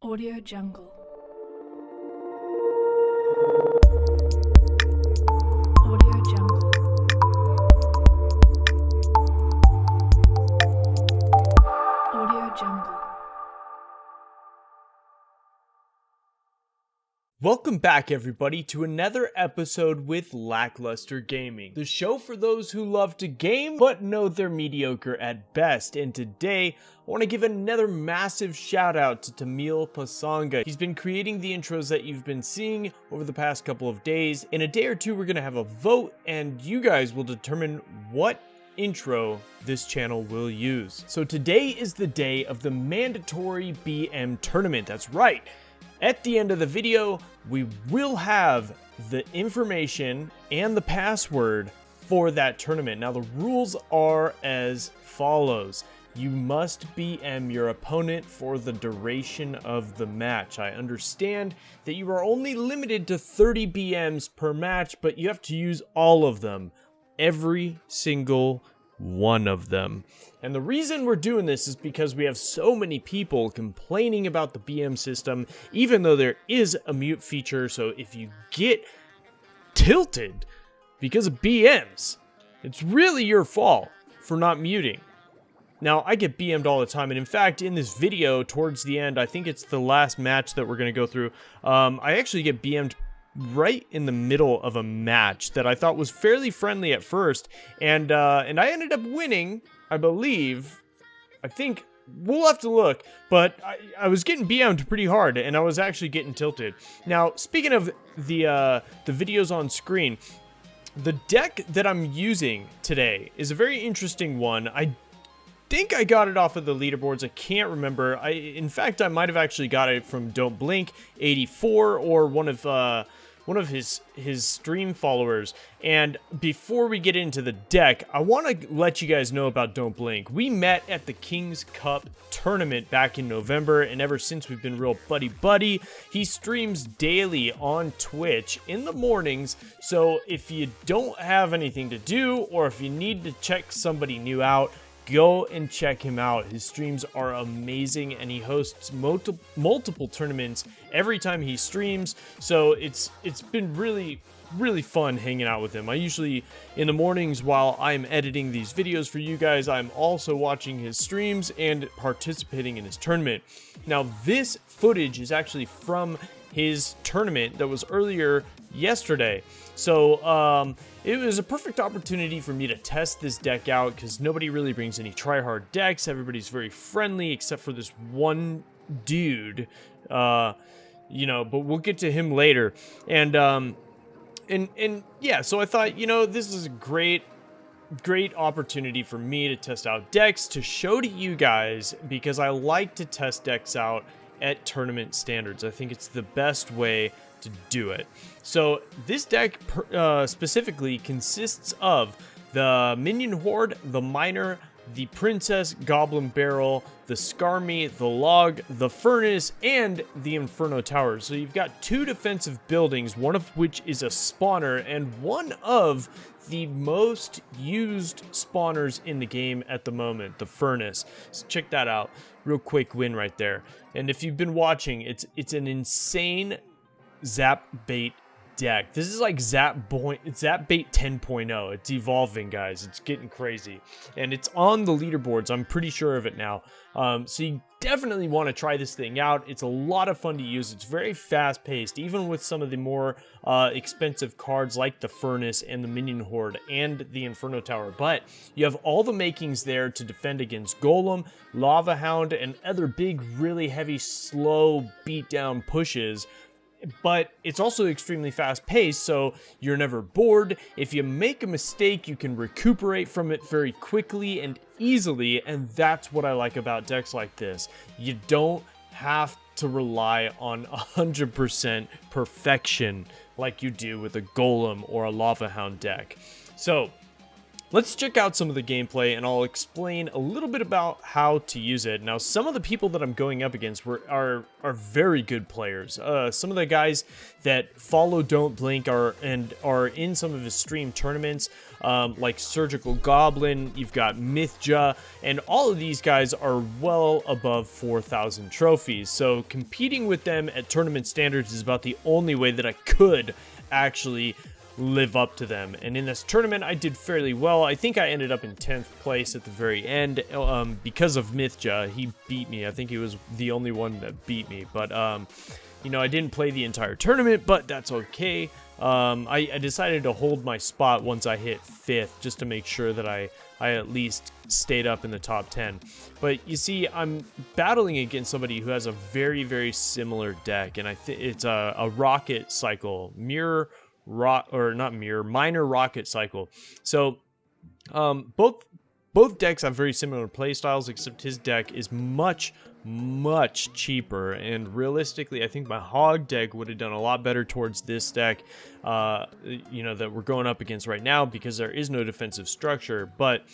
Audio Jungle. Audio Jungle. Audio Jungle. Welcome back, everybody, to another episode with Lackluster Gaming, the show for those who love to game but know they're mediocre at best. And today, I want to give another massive shout out to Tamil Pasanga. He's been creating the intros that you've been seeing over the past couple of days. In a day or two, we're going to have a vote, and you guys will determine what intro this channel will use. So today is the day of the mandatory BM tournament. That's right. At the end of the video, we will have the information and the password for that tournament. Now, the rules are as follows. You must BM your opponent for the duration of the match. I understand that you are only limited to 30 BMs per match, but you have to use all of them. Every single one of them. And the reason we're doing this is because we have so many people complaining about the BM system, even though there is a mute feature. So if you get tilted because of BMs, it's really your fault for not muting. Now, I get BM'd all the time, and in fact, in this video, towards the end, I think it's the last match that we're going to go through, I actually get BM'd right in the middle of a match that I thought was fairly friendly at first, and I ended up winning, I believe. I think we'll have to look, but I was getting BM'd pretty hard, and I was actually getting tilted. Now, speaking of the videos on screen, the deck that I'm using today is a very interesting one. I think I got it off of the leaderboards. I can't remember. In fact, I might have actually got it from Don't Blink 84 or one of his stream followers. And before we get into the deck, I want to let you guys know about Don't Blink. We met at the King's Cup tournament back in November, and ever since we've been real buddy-buddy. He streams daily on Twitch in the mornings, so if you don't have anything to do or if you need to check somebody new out, go and check him out. His streams are amazing, and he hosts multiple tournaments every time he streams. So it's been really fun hanging out with him. I usually, in the mornings while I'm editing these videos for you guys, I'm also watching his streams and participating in his tournament. Now, this footage is actually from his tournament that was earlier yesterday. So it was a perfect opportunity for me to test this deck out because nobody really brings any tryhard decks. Everybody's very friendly except for this one dude, but we'll get to him later. And yeah, so I thought, this is a great opportunity for me to test out decks to show to you guys, because I like to test decks out at tournament standards. I think it's the best way to do it. So this deck specifically consists of the Minion Horde, the Miner, the Princess, Goblin Barrel, the Skarmy, the Log, the Furnace, and the Inferno Tower. So you've got two defensive buildings, one of which is a spawner, and one of the most used spawners in the game at the moment, the Furnace. So check that out. Real quick win right there. And if you've been watching, it's an insane Zap Bait deck. This is like Zap Bait 10.0. It's evolving, guys. It's getting crazy, and it's on the leaderboards. I'm pretty sure of it now. So you definitely want to try this thing out. It's a lot of fun to use. It's very fast paced, even with some of the more expensive cards like the Furnace and the Minion Horde and the Inferno Tower. But you have all the makings there to defend against Golem, Lava Hound, and other big, really heavy, slow beatdown pushes. But it's also extremely fast paced, so you're never bored. If you make a mistake, you can recuperate from it very quickly and easily, and that's what I like about decks like this. You don't have to rely on 100% perfection like you do with a Golem or a Lava Hound deck. So let's check out some of the gameplay and I'll explain a little bit about how to use it. Now, some of the people that I'm going up against are very good players. Some of the guys that follow Don't Blink are in some of his stream tournaments, like Surgical Goblin, you've got Mythja, and all of these guys are well above 4,000 trophies. So competing with them at tournament standards is about the only way that I could actually live up to them. And in this tournament I did fairly well. I think I ended up in 10th place at the very end because of Mythja. He beat me. I think he was the only one that beat me, but you know, I didn't play the entire tournament, but that's okay. I decided to hold my spot once I hit 5th just to make sure that I at least stayed up in the top 10. But you see, I'm battling against somebody who has a very, very similar deck, and I think it's a rocket cycle, minor rocket cycle. So both decks have very similar play styles, except his deck is much cheaper, and realistically I think my hog deck would have done a lot better towards this deck, you know, that we're going up against right now, because there is no defensive structure. But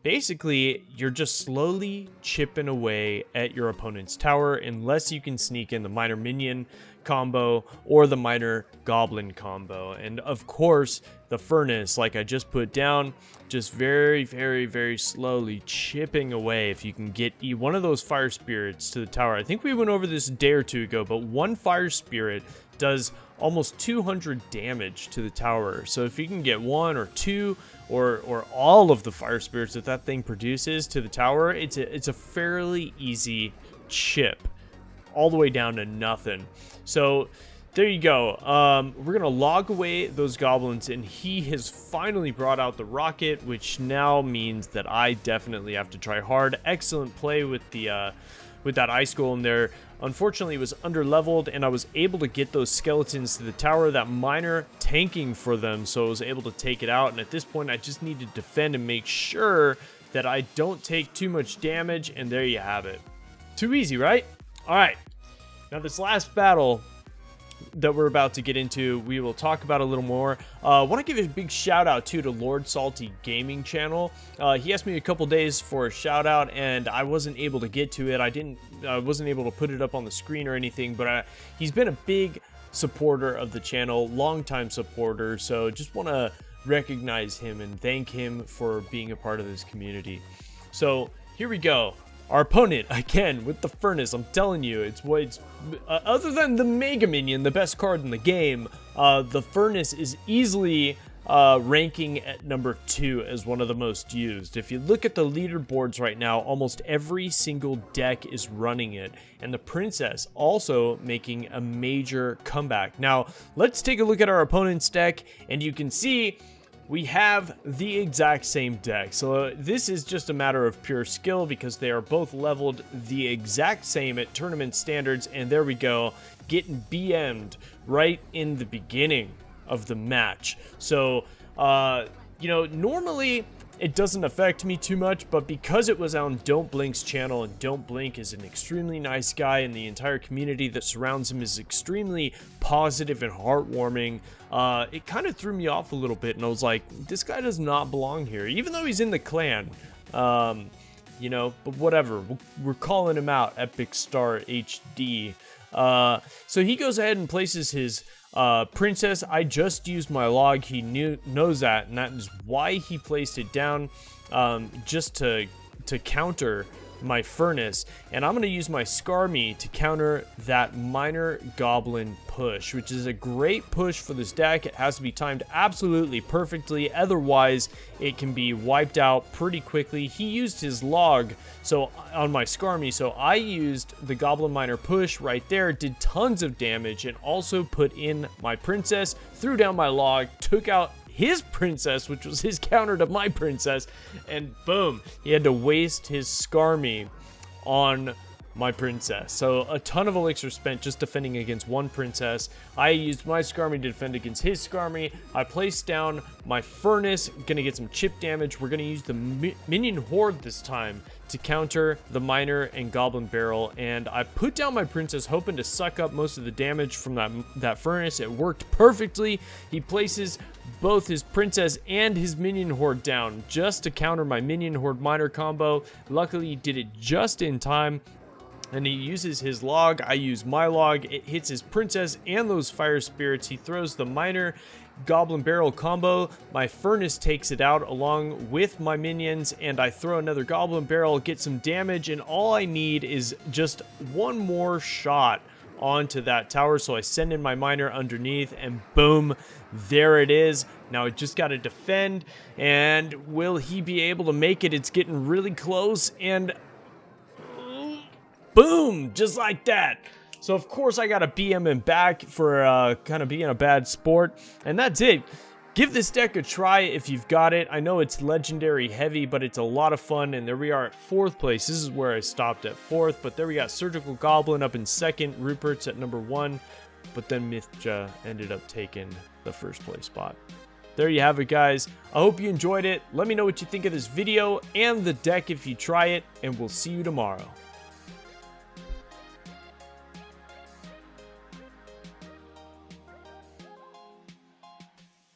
basically you're just slowly chipping away at your opponent's tower unless you can sneak in the minor minion combo or the minor goblin combo. And of course the furnace, like I just put down, just very slowly chipping away. If you can get one of those fire spirits to the tower, I think we went over this a day or two ago, but one fire spirit does almost 200 damage to the tower. So if you can get one or two or all of the fire spirits that thing produces to the tower, it's a fairly easy chip all the way down to nothing. So there you go. We're gonna log away those goblins, and he has finally brought out the rocket, which now means that I definitely have to try hard. Excellent play with the with that ice golem there. Unfortunately, it was under-leveled, and I was able to get those skeletons to the tower, that minor tanking for them, so I was able to take it out. And at this point, I just need to defend and make sure that I don't take too much damage, and there you have it. Too easy, right? All right. Now, this last battle that we're about to get into, we will talk about a little more. I want to give a big shout out to Lord Salty Gaming channel. He asked me a couple days for a shout out, and I wasn't able to get to it. I wasn't able to put it up on the screen or anything, but he's been a big supporter of the channel, longtime supporter. So just want to recognize him and thank him for being a part of this community. So here we go. Our opponent, again, with the Furnace. I'm telling you, it's other than the Mega Minion, the best card in the game, the Furnace is easily ranking at number 2 as one of the most used. If you look at the leaderboards right now, almost every single deck is running it, and the Princess also making a major comeback. Now, let's take a look at our opponent's deck, and you can see we have the exact same deck. So this is just a matter of pure skill, because they are both leveled the exact same at tournament standards. And there we go, getting BM'd right in the beginning of the match. So, you know, normally it doesn't affect me too much, but because it was on Don't Blink's channel, and Don't Blink is an extremely nice guy, and the entire community that surrounds him is extremely positive and heartwarming, it kind of threw me off a little bit, and I was like, this guy does not belong here, even though he's in the clan. You know, but whatever, we're calling him out, Epic Star HD. So he goes ahead and places his Princess. I just used my log. He knows that, and that is why he placed it down, just to counter my Furnace. And I'm going to use my Skarmy to counter that minor goblin push, which is a great push for this deck. It has to be timed absolutely perfectly, otherwise it can be wiped out pretty quickly. He used his log on my Skarmy, so I used the goblin minor push right there, did tons of damage, and also put in my Princess, threw down my log, took out his Princess, which was his counter to my Princess, and boom, he had to waste his Skarmy on my Princess. So a ton of elixir spent just defending against one Princess. I used my Skarmy to defend against his Skarmy. I placed down my Furnace, gonna get some chip damage. We're gonna use the Minion Horde this time to counter the Miner and Goblin Barrel, and I put down my Princess hoping to suck up most of the damage from that Furnace. It worked perfectly. He places both his princess and his minion horde down just to counter my minion horde miner combo. Luckily, he did it just in time. And he uses his log, I use my log, it hits his princess and those fire spirits. He throws the miner goblin barrel combo, my furnace takes it out along with my minions, and I throw another goblin barrel, get some damage, and all I need is just one more shot onto that tower. So I send in my miner underneath, and boom, there it is. Now I just got to defend, and will he be able to make it? It's getting really close, and boom, just like that. So of course I gotta BM him back for kind of being a bad sport, and that's it. Give this deck a try if you've got it. I know it's legendary heavy, but it's a lot of fun, and there we are at 4th place. This is where I stopped at 4th, but there we got Surgical Goblin up in 2nd, Rupert's at number 1, but then Mythja ended up taking the 1st place spot. There you have it, guys. I hope you enjoyed it. Let me know what you think of this video and the deck if you try it, and we'll see you tomorrow.